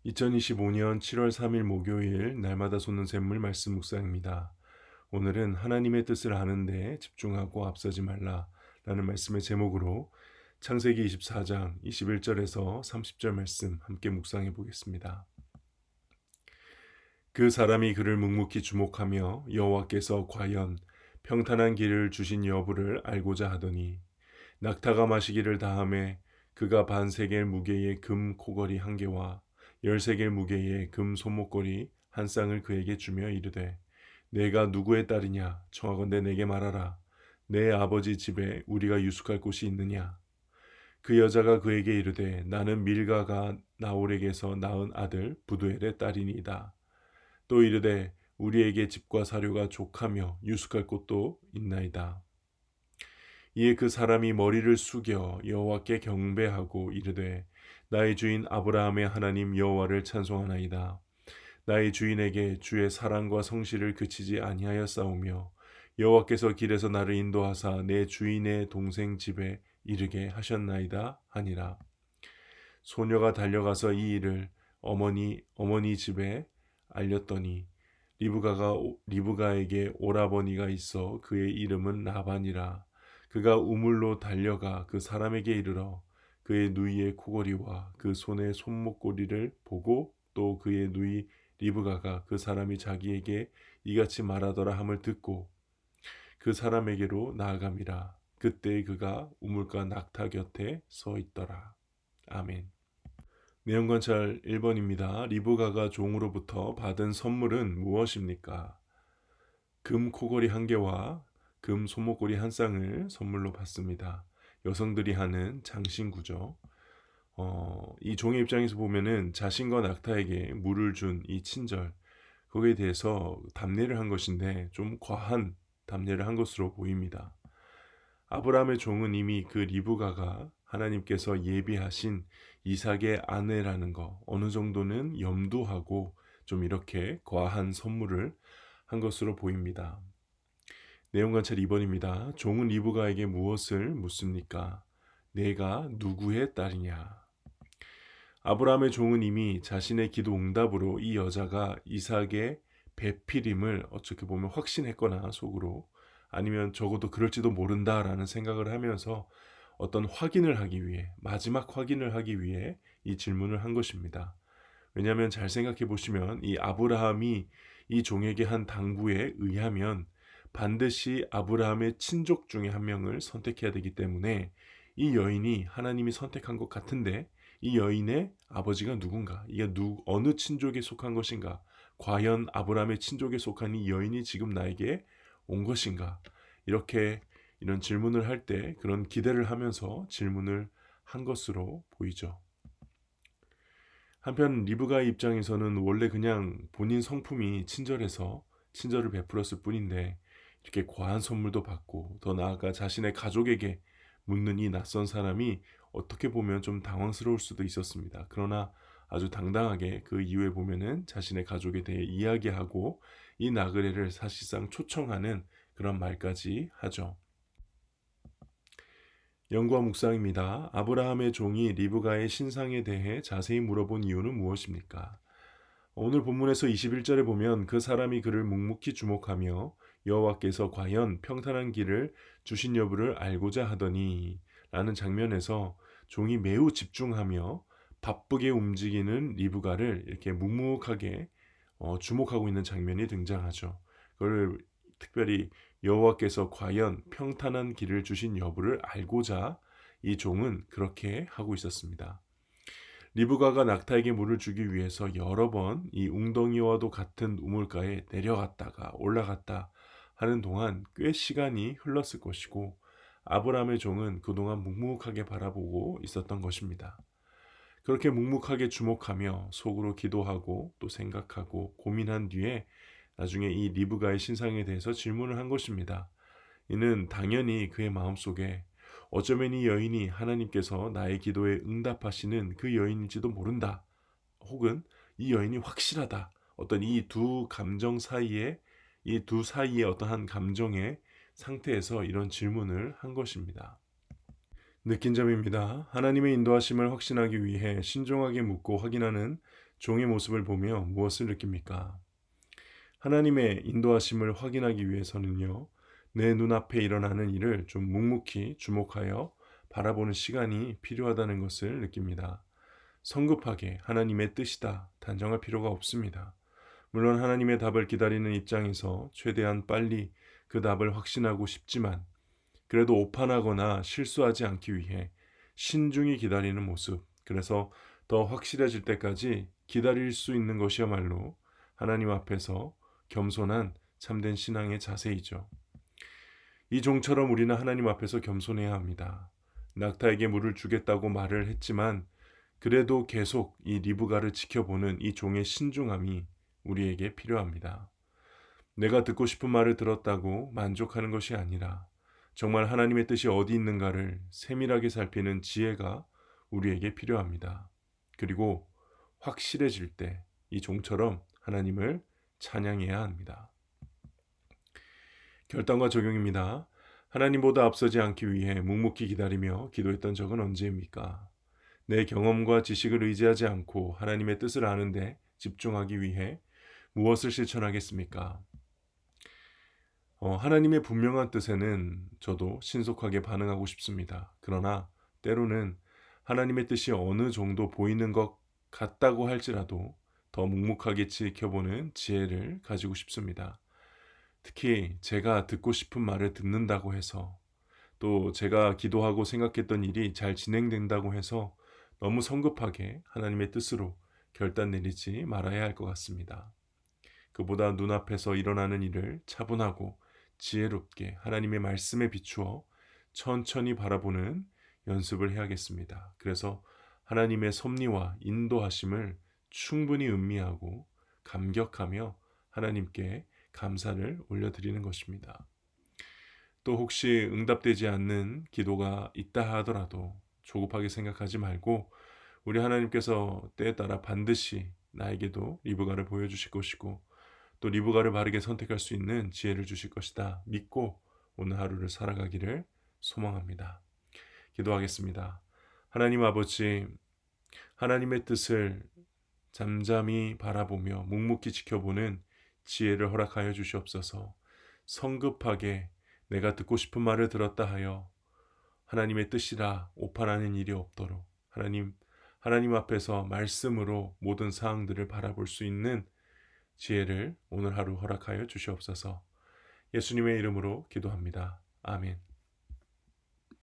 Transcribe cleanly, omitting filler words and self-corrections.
2025년 7월 3일 목요일 날마다 솟는 샘물 말씀 묵상입니다. 오늘은 하나님의 뜻을 아는데 집중하고 앞서지 말라 라는 말씀의 제목으로 창세기 24장 21절에서 30절 말씀 함께 묵상해 보겠습니다. 그 사람이 그를 묵묵히 주목하며 여호와께서 과연 평탄한 길을 주신 여부를 알고자 하더니 낙타가 마시기를 다하매 그가 반세겔 무게의 금 코걸이 한 개와 13개 무게의 금 손목걸이 한 쌍을 그에게 주며 이르되 내가 누구의 딸이냐 청하건대 내게 말하라. 내 아버지 집에 우리가 유숙할 곳이 있느냐. 그 여자가 그에게 이르되 나는 밀가가 나홀에게서 낳은 아들 부두엘의 딸이니이다. 또 이르되 우리에게 집과 사료가 족하며 유숙할 곳도 있나이다. 이에 그 사람이 머리를 숙여 여호와께 경배하고 이르되 나의 주인 아브라함의 하나님 여호와를 찬송하나이다. 나의 주인에게 주의 사랑과 성실을 그치지 아니하였사오며 여호와께서 길에서 나를 인도하사 내 주인의 동생 집에 이르게 하셨나이다 하니라. 소녀가 달려가서 이 일을 어머니 집에 알렸더니 리브가에게 오라버니가 있어 그의 이름은 라반이라. 그가 우물로 달려가 그 사람에게 이르러 그의 누이의 코걸이와 그 손의 손목걸이를 보고 또 그의 누이 리브가가 그 사람이 자기에게 이같이 말하더라 함을 듣고 그 사람에게로 나아감이라. 그때 그가 우물가 낙타 곁에 서 있더라. 아멘. 내용 관찰 1번입니다. 리브가가 종으로부터 받은 선물은 무엇입니까? 금 코걸이 한 개와 금 손목걸이 한 쌍을 선물로 받습니다. 여성들이 하는 장신구죠. 이 종의 입장에서 보면은 자신과 낙타에게 물을 준 이 친절, 거기에 대해서 답례를 한 것인데 좀 과한 답례를 한 것으로 보입니다. 아브라함의 종은 이미 그 리브가가 하나님께서 예비하신 이삭의 아내라는 거 어느 정도는 염두하고 좀 이렇게 과한 선물을 한 것으로 보입니다. 내용 관찰 2번입니다. 종은 리브가에게 무엇을 묻습니까? 내가 누구의 딸이냐? 아브라함의 종은 이미 자신의 기도 응답으로 이 여자가 이삭의 배필임을 어떻게 보면 확신했거나 속으로 아니면 적어도 그럴지도 모른다라는 생각을 하면서 어떤 확인을 하기 위해 마지막 확인을 하기 위해 이 질문을 한 것입니다. 왜냐하면 잘 생각해 보시면 이 아브라함이 이 종에게 한 당부에 의하면 반드시 아브라함의 친족 중에 한 명을 선택해야 되기 때문에 이 여인이 하나님이 선택한 것 같은데 이 여인의 아버지가 누군가? 이게 어느 친족에 속한 것인가? 과연 아브라함의 친족에 속한 이 여인이 지금 나에게 온 것인가? 이렇게 이런 질문을 할 때 그런 기대를 하면서 질문을 한 것으로 보이죠. 한편 리브가의 입장에서는 원래 그냥 본인 성품이 친절해서 친절을 베풀었을 뿐인데 이렇게 과한 선물도 받고 더 나아가 자신의 가족에게 묻는 이 낯선 사람이 어떻게 보면 좀 당황스러울 수도 있었습니다. 그러나 아주 당당하게 그 이후에 보면은 자신의 가족에 대해 이야기하고 이 나그네를 사실상 초청하는 그런 말까지 하죠. 연구와 묵상입니다. 아브라함의 종이 리브가의 신상에 대해 자세히 물어본 이유는 무엇입니까? 오늘 본문에서 21절에 보면 그 사람이 그를 묵묵히 주목하며 여호와께서 과연 평탄한 길을 주신 여부를 알고자 하더니 라는 장면에서 종이 매우 집중하며 바쁘게 움직이는 리브가를 이렇게 묵묵하게 주목하고 있는 장면이 등장하죠. 그걸 특별히 여호와께서 과연 평탄한 길을 주신 여부를 알고자 이 종은 그렇게 하고 있었습니다. 리브가가 낙타에게 물을 주기 위해서 여러 번 이 웅덩이와도 같은 우물가에 내려갔다가 올라갔다 하는 동안 꽤 시간이 흘렀을 것이고 아브라함의 종은 그동안 묵묵하게 바라보고 있었던 것입니다. 그렇게 묵묵하게 주목하며 속으로 기도하고 또 생각하고 고민한 뒤에 나중에 이 리브가의 신상에 대해서 질문을 한 것입니다. 이는 당연히 그의 마음속에 어쩌면 이 여인이 하나님께서 나의 기도에 응답하시는 그 여인일지도 모른다. 혹은 이 여인이 확실하다. 어떤 이 두 감정 사이에 이 두 사이의 어떠한 감정의 상태에서 이런 질문을 한 것입니다. 느낀 점입니다. 하나님의 인도하심을 확신하기 위해 신중하게 묻고 확인하는 종의 모습을 보며 무엇을 느낍니까? 하나님의 인도하심을 확인하기 위해서는요, 내 눈앞에 일어나는 일을 좀 묵묵히 주목하여 바라보는 시간이 필요하다는 것을 느낍니다. 성급하게 하나님의 뜻이다 단정할 필요가 없습니다. 물론 하나님의 답을 기다리는 입장에서 최대한 빨리 그 답을 확신하고 싶지만, 그래도 오판하거나 실수하지 않기 위해 신중히 기다리는 모습, 그래서 더 확실해질 때까지 기다릴 수 있는 것이야말로 하나님 앞에서 겸손한 참된 신앙의 자세이죠. 이 종처럼 우리는 하나님 앞에서 겸손해야 합니다. 낙타에게 물을 주겠다고 말을 했지만 그래도 계속 이 리브가를 지켜보는 이 종의 신중함이 우리에게 필요합니다. 내가 듣고 싶은 말을 들었다고 만족하는 것이 아니라 정말 하나님의 뜻이 어디 있는가를 세밀하게 살피는 지혜가 우리에게 필요합니다. 그리고 확실해질 때 이 종처럼 하나님을 찬양해야 합니다. 결단과 적용입니다. 하나님보다 앞서지 않기 위해 묵묵히 기다리며 기도했던 적은 언제입니까? 내 경험과 지식을 의지하지 않고 하나님의 뜻을 아는데 집중하기 위해 무엇을 실천하겠습니까? 하나님의 분명한 뜻에는 저도 신속하게 반응하고 싶습니다. 그러나 때로는 하나님의 뜻이 어느 정도 보이는 것 같다고 할지라도 더 묵묵하게 지켜보는 지혜를 가지고 싶습니다. 특히 제가 듣고 싶은 말을 듣는다고 해서, 또 제가 기도하고 생각했던 일이 잘 진행된다고 해서 너무 성급하게 하나님의 뜻으로 결단 내리지 말아야 할 것 같습니다. 그보다 눈앞에서 일어나는 일을 차분하고 지혜롭게 하나님의 말씀에 비추어 천천히 바라보는 연습을 해야겠습니다. 그래서 하나님의 섭리와 인도하심을 충분히 음미하고 감격하며 하나님께 감사를 올려드리는 것입니다. 또 혹시 응답되지 않는 기도가 있다 하더라도 조급하게 생각하지 말고 우리 하나님께서 때에 따라 반드시 나에게도 리브가를 보여주실 것이고 또 리브가를 바르게 선택할 수 있는 지혜를 주실 것이다 믿고 오늘 하루를 살아가기를 소망합니다. 기도하겠습니다. 하나님 아버지, 하나님의 뜻을 잠잠히 바라보며 묵묵히 지켜보는 지혜를 허락하여 주시옵소서. 성급하게 내가 듣고 싶은 말을 들었다 하여 하나님의 뜻이라 오판하는 일이 없도록 하나님 앞에서 말씀으로 모든 사항들을 바라볼 수 있는 지혜를 오늘 하루 허락하여 주시옵소서. 예수님의 이름으로 기도합니다. 아멘.